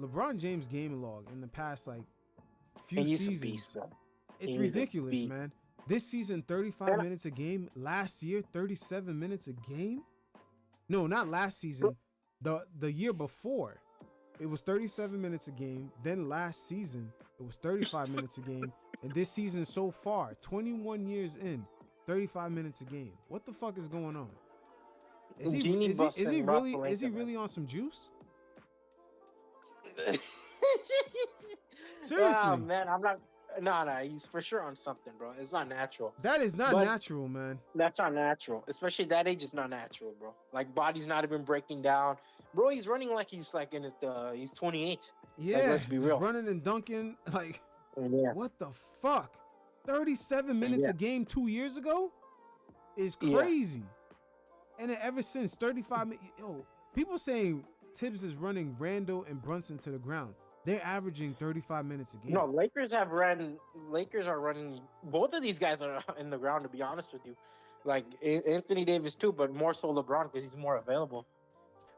LeBron James game log in the past like few And he's a beast, seasons, bro. it's He's a ridiculous, beast. man. This season, 35 And, minutes a game. Last year, 37 minutes a game. No, not last bro, season. The year before, it was 37 minutes a game. Then last season, it was 35 minutes a game. And this season so far, 21 years in, 35 minutes a game. What the fuck is going on? Genie Is he busting Rob really on some juice? man. Oh Seriously, man, I'm not. No, no, he's for sure on something, bro. It's not natural. that is not But natural, man. that's not natural, especially at that age. It's not natural, bro. Like body's not even breaking down, bro. He's running like he's like in his. He's 28. Like Yeah, let's be just real. running and dunking. Like, Yeah, what the fuck? 37 minutes yeah, a game 2 years ago is yeah. crazy. And then ever since 35 minutes, yo, people saying Tibbs is running Randall and Brunson to the ground. They're averaging 35 minutes a game. No, Lakers have ran. Lakers are running. Both of these guys are in the ground. To be honest with you, like Anthony Davis too, but more so LeBron because he's more available,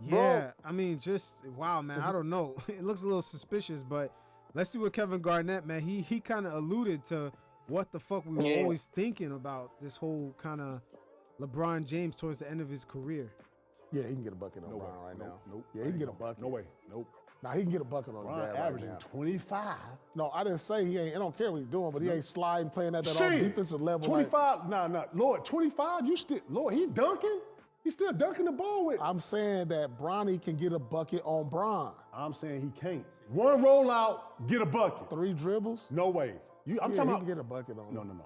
bro. Yeah, I mean, just wow, man. I don't know. It looks a little suspicious, but let's see what Kevin Garnett, man. He kind of alluded to what the fuck we were Yeah. always thinking about this whole kind of LeBron James towards the end of his career. Yeah, he can get a bucket on No way. Brown right now. Nope. Yeah, he can get a bucket. No way. Nope. Now he can get a bucket on his Bron dad right averaging now. 25. No, I didn't say he ain't. I don't care what he's doing, but he ain't sliding, playing at that all Shit. defensive level. like- 25. Nah. Lord, 25. You still, Lord, he dunking. He's still dunking the ball with. I'm saying that Bronny can get a bucket on Bron. I'm saying he can't. One rollout, get a bucket. 3 dribbles. No way. I'm Yeah, talking he about. can get a bucket on. No. him.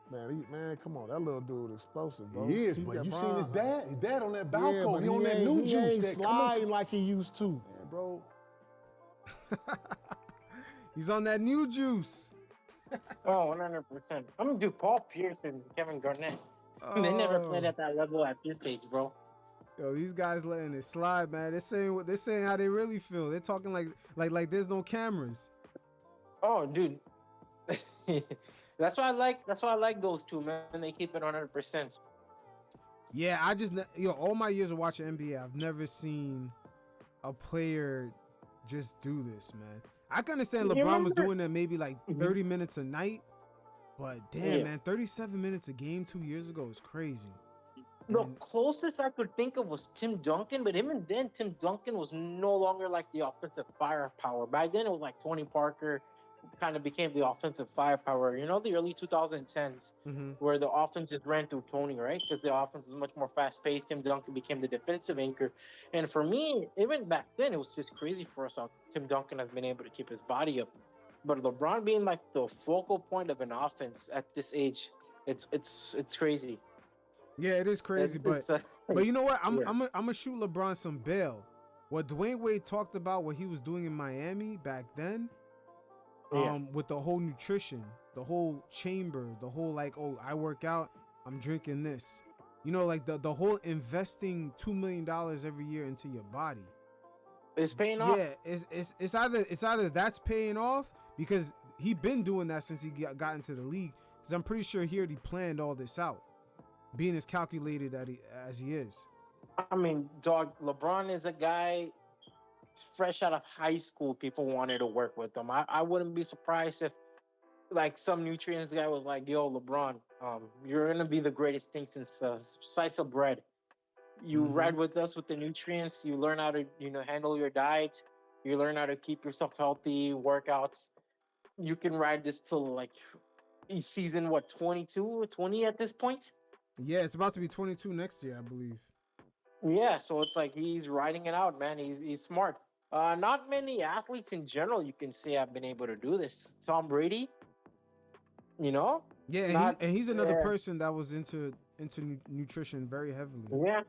Man, come on, that little dude explosive, bro. He is, He but got you Bron. seen his dad? His dad on that Yeah, balcony. but he on that ain't- new he juice. ain't That sliding like he used to. Man, bro. He's on that new juice. Oh, 100%. I'm gonna do Paul Pierce and Kevin Garnett. They never played at that level at this stage, bro. Yo, these guys letting it slide, man. They're saying how they really feel. They're talking like there's no cameras. Oh, dude. That's why I like those two, man. They keep it 100%. Yeah, all my years of watching NBA, I've never seen a player just do this, man. I can understand You LeBron was remember- doing that maybe like 30 minutes a night, but damn, Yeah. man, 37 minutes a game 2 years ago is crazy. The And- closest I could think of was Tim Duncan, but even then, Tim Duncan was no longer like the offensive firepower. Back then, it was like Tony Parker kind of became the offensive firepower. You know, the early 2010s, Mhm. where the offense just ran through Tony, right? Because the offense was much more fast paced. Tim Duncan became the defensive anchor. And for me, even back then, it was just crazy for us how Tim Duncan has been able to keep his body up. But LeBron being like the focal point of an offense at this age, it's crazy. Yeah, it is crazy, It's, but you know what? I'm Yeah. gonna shoot LeBron some bail. What Dwayne Wade talked about, what he was doing in Miami back then, Yeah. with the whole nutrition, the whole chamber, the whole like, oh, I work out, I'm drinking this. You know, like the whole investing $2 million every year into your body. It's paying off. Yeah, it's either that's paying off because he been doing that since he got into the league. Because I'm pretty sure he already planned all this out, being as calculated as he is. I mean, dog, LeBron is a guy fresh out of high school. People wanted to work with him. I wouldn't be surprised if, like, some nutrients guy was like, "Yo, LeBron, you're gonna be the greatest thing since slice of bread. You Mhm. ride with us with the nutrients. You learn how to, handle your diet. You learn how to keep yourself healthy, workouts. You can ride this till like season 22 or 20 at this point." Yeah, it's about to be 22 next year, I believe. Yeah, so it's like he's riding it out, man. He's smart. Not many athletes in general you can say have been able to do this. Tom Brady, you know? Yeah, and, Not- he's another yeah. person that was into nutrition very heavily. Yeah.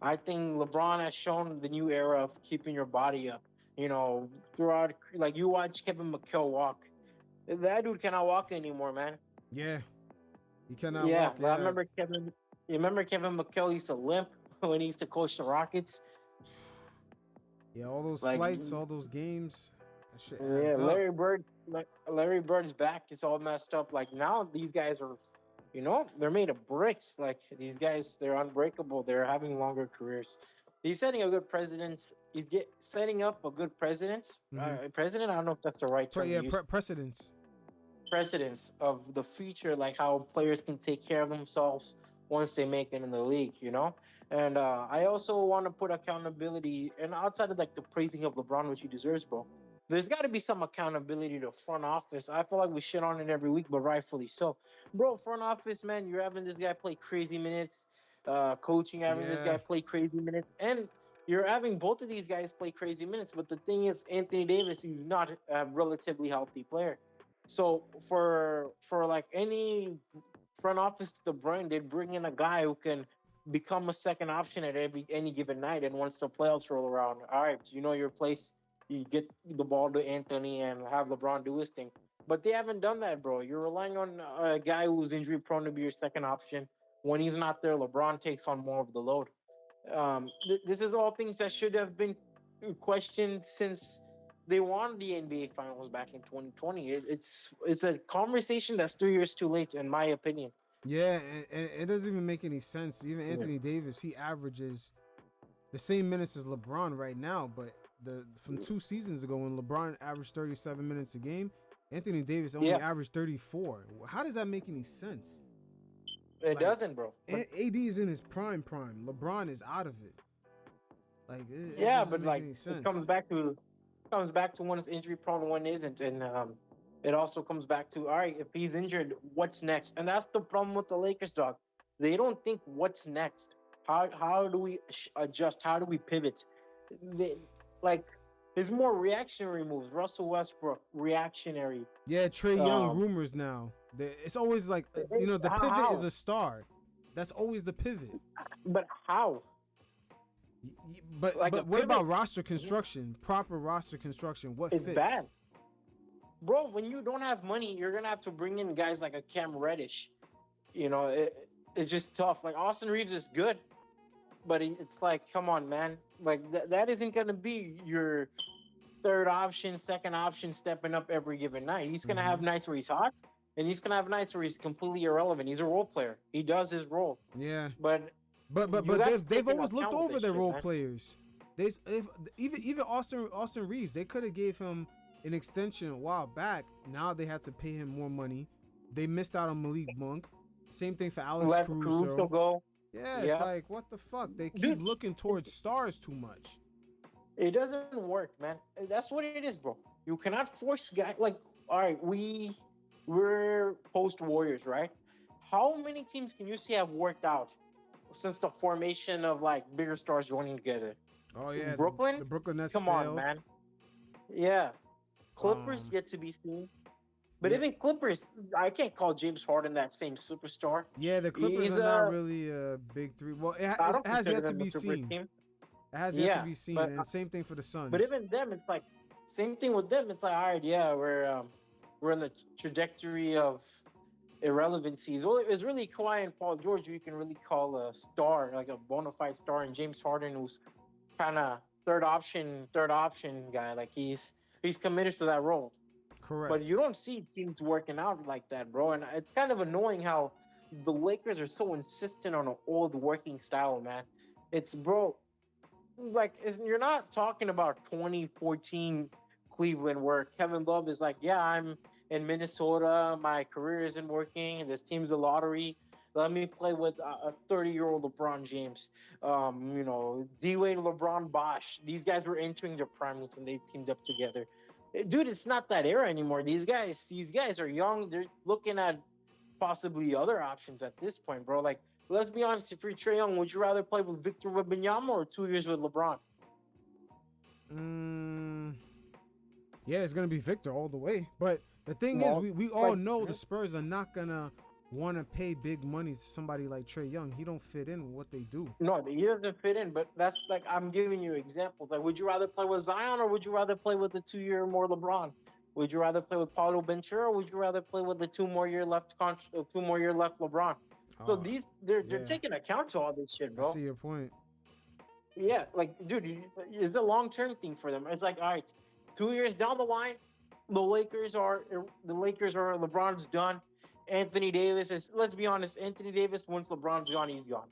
I think LeBron has shown the new era of keeping your body up. Throughout, like, you watch Kevin McHale walk. That dude cannot walk anymore, man. Yeah, he cannot Yeah, walk. but I remember Kevin. You remember Kevin McHale used to limp when he used to coach the Rockets? Yeah, all those like- flights, all those games. That shit Yeah, adds up. Larry Bird's back is all messed up. Like, now these guys are, they're made of bricks. Like, these guys, they're unbreakable. They're having longer careers. He's setting a good precedence. Setting up a good precedence. Mm-hmm. President. I don't know if that's the right term to use. Precedence. Precedence of the future, like how players can take care of themselves once they make it in the league, you know. And I also want to put accountability, and outside of like the praising of LeBron, which he deserves, bro. There's got to be some accountability to front office. I feel like we shit on it every week, but rightfully so, bro. Front office, man, you're having this guy play crazy minutes, coaching having this Yeah. guy play crazy minutes, and you're having both of these guys play crazy minutes. But the thing is, Anthony Davis, he's not a relatively healthy player. So for like any front office to the brand, they bring in a guy who can become a second option at any given night. And once the playoffs roll around, all right, you know your place. You get the ball to Anthony and have LeBron do his thing. But they haven't done that, bro. You're relying on a guy who's injury prone to be your second option. When he's not there, LeBron takes on more of the load. This is all things that should have been questioned since they won the NBA Finals back in 2020. It's a conversation that's 3 years too late, in my opinion. Yeah, and it doesn't even make any sense. Even Yeah. Anthony Davis, he averages the same minutes as LeBron right now, but from 2 seasons ago when LeBron averaged 37 minutes a game, Anthony Davis only Yeah. averaged 34. How does that make any sense? It Like, doesn't, bro. But, AD is in his prime. LeBron is out of it. Like, it yeah, doesn't but make like any it sense. comes back to one is injury prone, one isn't, and it also comes back to all right, if he's injured, what's next? And that's the problem with the Lakers, dog. They don't think what's next. How do we adjust? How do we pivot? They, like there's more reactionary moves. Russell Westbrook, reactionary. Yeah, Trey Young Um, rumors now. It's always like, the pivot how? is a star. That's always the pivot. But how? But Like a what about pivot. roster construction? Proper roster construction. What It's fits? bad. Bro, when you don't have money, you're gonna have to bring in guys like a Cam Reddish. You know, it's just tough. Like Austin Reeves is good, but it's like, come on, man. Like that isn't gonna be your third option, second option, stepping up every given night. He's gonna have Mhm. nights where he's hot, and he's gonna have nights where he's completely irrelevant. He's a role player. He does his role, Yeah. but But you got to they've take into always looked account over this their shit, role man. players. Even Austin Reeves, they could have gave him an extension a while back. Now they had to pay him more money. They missed out on Malik Monk. Same thing for Alex Let Caruso Caruso. go. Yeah, it's Yeah, like, what the fuck? They keep dude, looking towards stars too much. it doesn't work, man. That's what it is, bro. You cannot force guy like. All right, we're post Warriors, right? How many teams can you see have worked out since the formation of like bigger stars joining together? Oh yeah, Brooklyn, the Brooklyn Nets come on, failed. man. Yeah, Clippers Um, yet to be seen. But yeah, even Clippers, I can't call James Harden that same superstar. yeah, the Clippers He's are not really a big three. Well, I it don't has consider yet to them a be super seen. team. It has yet to Yeah, be seen, but and same thing for the but Suns. even them, it's like same thing with them. It's like all right, yeah, we're in the trajectory of irrelevancies. Well, it's really Kawhi and Paul George who you can really call a star, like a bona fide star, and James Harden, who's kind of third option guy. Like he's committed to that role. But Correct. you don't see teams working out like that, bro. And it's kind of annoying how the Lakers are so insistent on an old working style, man. It's bro, like you're not talking about 2014 Cleveland where Kevin Love is like, yeah, I'm in Minnesota, my career isn't working, and this team's a lottery. Let me play with a 30-year-old LeBron James, D Wade, LeBron Bosh. These guys were entering their primes when they teamed up together. Dude, it's not that era anymore. These guys are young. They're looking at possibly other options at this point, bro. Like, let's be honest. If you're Trey Young, would you rather play with Victor Wembanyama or 2 years with LeBron? Mm, yeah, it's gonna be Victor all the way. But the thing is, Well, we all like, know the Spurs are not gonna want to pay big money to somebody like Trey Young. He don't fit in with what they do. no, he doesn't fit in. But that's like I'm giving you examples. Like, would you rather play with Zion or would you rather play with the 2 year more LeBron? Would you rather play with Paulo Ventura or would you rather play with the 2 more year left 2 more year left LeBron? So Oh, they're yeah, taking account to all this shit, I bro. see your point. Yeah, like, dude, it's a long term thing for them. It's like, all right, 2 years down the line, the Lakers are LeBron's done. Anthony Davis is. Let's be honest, Anthony Davis once LeBron's gone, he's gone.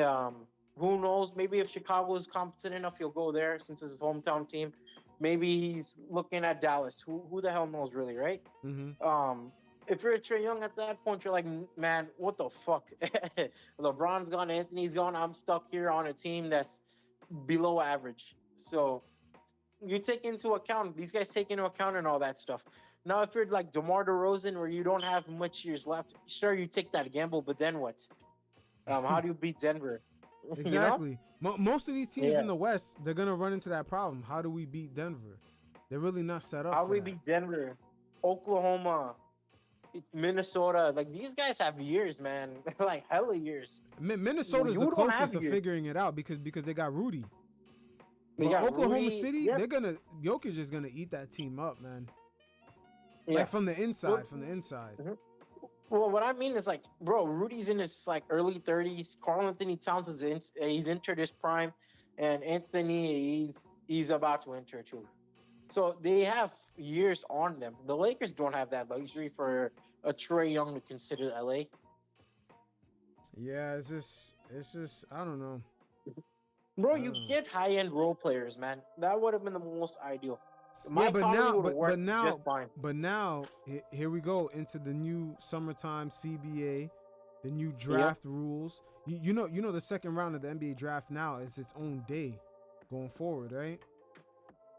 Um, who knows? Maybe if Chicago is competent enough, he'll go there since it's his hometown team. Maybe he's looking at Dallas. Who the hell knows, really, right? Mm-hmm. If you're Trey Young at that point, you're like, man, what the fuck? LeBron's gone, Anthony's gone. I'm stuck here on a team that's below average. So you take into account these guys take into account and all that stuff. Now, if you're like DeMar DeRozan, where you don't have much years left, sure you take that gamble, but then what? How do you beat Denver? Exactly. Most of these teams Yeah. in the West, they're gonna run into that problem. How do we beat Denver? They're really not set up. How for do we that. beat Denver, Oklahoma, Minnesota? Like these guys have years, man. Like hella years. Minnesota's You the don't closest have to years. figuring it out because they got Rudy. They But got Oklahoma Rudy. City, Yep. they're gonna Jokic is gonna eat that team up, man. Yeah. Like from the inside, Well- from the inside. Well, what I mean is like, bro, Rudy's in his like early 30s. Carl Anthony Towns he's entered his prime, and Anthony he's about to enter too. So they have years on them. The Lakers don't have that luxury for a Trey Young to consider LA. Yeah, it's just I don't know. Bro, you Mm. get high end role players, man. That would have been the most ideal. Yeah, Mike but Conley now, would've worked but now, just fine. but now, here we go into the new summertime CBA, the new draft rules. You know, the second round of the NBA draft now is its own day, going forward, right?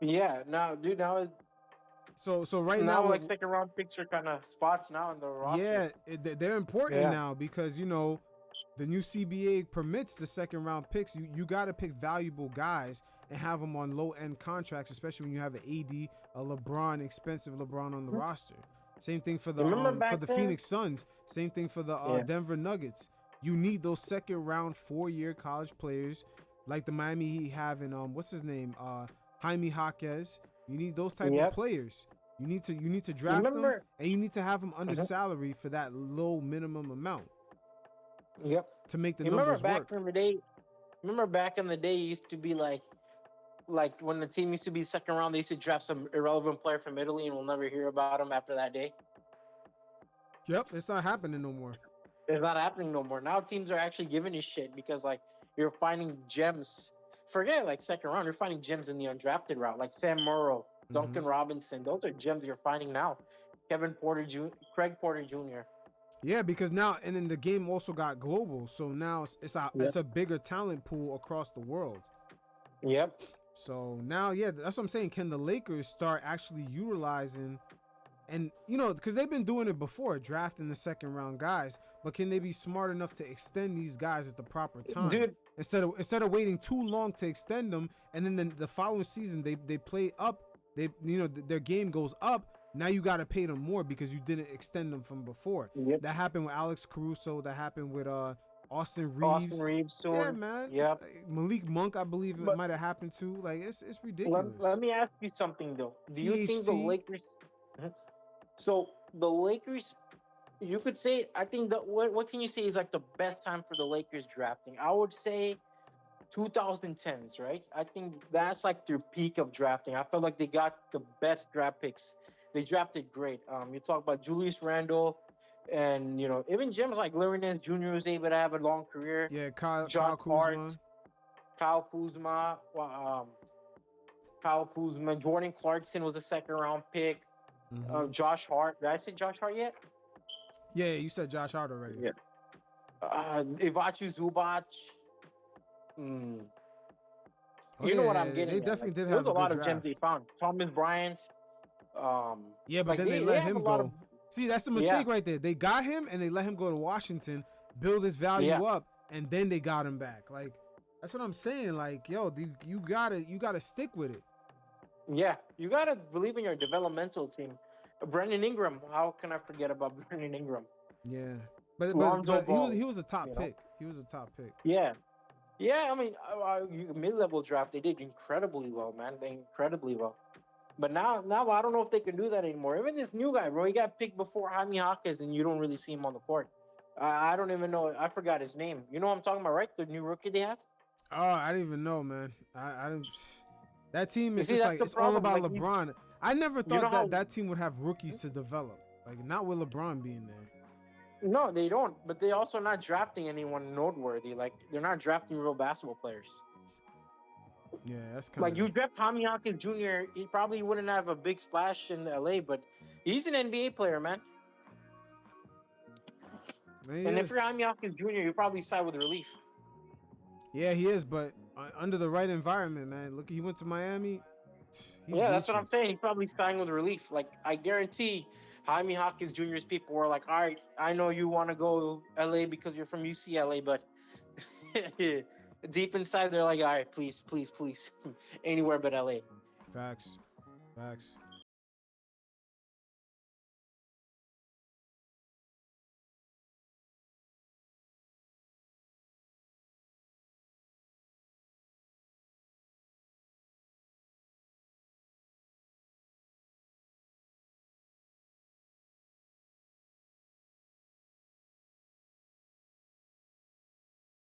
Yeah, now, dude, now So right now now, like second round picks are kind of spots now in the roster. yeah, they're important Yeah. now because the new CBA permits the second round picks. You got to pick valuable guys and have them on low end contracts, especially when you have an AD, a LeBron, expensive LeBron on the roster. Same thing for the Remember back then? Phoenix Suns. Same thing for the Yeah. Denver Nuggets. You need those second round 4-year college players like the Miami Heat have in what's his name, Jaime Jaquez. You need those type of Yep. players. You need to draft them, Remember- and you need to have them under salary for that low minimum amount Yep. to make the You remember numbers back work. in the day? Remember back in the day, it used to be like when the team used to be second round, they used to draft some irrelevant player from Italy, and we'll never hear about him after that day. Yep, it's not happening no more. It's not happening no more. Now teams are actually giving a shit because like you're finding gems. Forget like second round, you're finding gems in the undrafted route, like Sam Morrow, Duncan Robinson. Those are gems you're finding now. Craig Porter Jr. Yeah, because now and then the game also got global, so now it's a bigger talent pool across the world. Yep. So now, yeah, that's what I'm saying. Can the Lakers start actually utilizing, and because they've been doing it before, drafting the second round guys, but can they be smart enough to extend these guys at the proper time? Dude. Instead of waiting too long to extend them, and then the following season they play up, their game goes up. Now you got to pay them more because you didn't extend them from before. Yep. That happened with Alex Caruso. That happened with Austin Reeves. Austin Reeves soon. Yeah, man. Yep. Malik Monk, I believe it But- might have happened too. Like it's ridiculous. Let me ask you something though. Do you think the THT? Lakers? So the Lakers, you could say. I think that what can you say is like the best time for the Lakers drafting? I would say 2010s, right? I think that's like their peak of drafting. I feel like they got the best draft picks. They drafted great. You talk about Julius Randle, and even gems like Larry Nance Jr. was able to have a long career. Yeah, Kyle John Kuzma. Kyle Kuzma, Jordan Clarkson was a second round pick. Josh Hart. Did I say Josh Hart yet? Yeah, you said Josh Hart already. Yeah. Ivachu Zubac. You know what I'm getting. They at. definitely Like, did there have was a lot good of gems draft. they found. Thomas Bryant. Yeah, but like, then they they let have him a lot go. of- See, that's the mistake right there. They got him and they let him go to Washington, build his value Yeah. up, and then they got him back. Like that's what I'm saying. Like, yo, you gotta stick with it. Yeah, you gotta believe in your developmental team. Brandon Ingram. How can I forget about Brandon Ingram? Yeah, but Lonzo Ball, he was a top you know? pick. He was a top pick. Yeah. I mean, mid-level draft, they did incredibly well, man. They incredibly well. But now I don't know if they can do that anymore. Even this new guy, bro, he got picked before Jaime Jaquez, and you don't really see him on the court. I don't even know. I forgot his name. You know what I'm talking about, right? The new rookie they have. Oh, I didn't even know, man. I didn't. That team is see, just that's like the it's all about problem. Like, LeBron. I never know thought how- that team would have rookies to develop. Like not with LeBron being there. No, they don't. But they also not drafting anyone noteworthy. Like they're not drafting real basketball players. Yeah, that's kind Like of. you draft Tommy Hawkins Jr., he probably wouldn't have a big splash in LA, but he's an NBA player, man. He And if is. you're Tommy Hawkins Jr., you probably side with relief. Yeah, he is. But under the right environment, man. Look, he went to Miami. He's Yeah, that's what Gucci. I'm saying. He's probably signing with relief. Like I guarantee, Jaime Hawkins Jr.'s people were like, "All right, I know you want to go LA because you're from UCLA, but deep inside they're like, all right, please, please, please, anywhere but LA." Facts. Facts.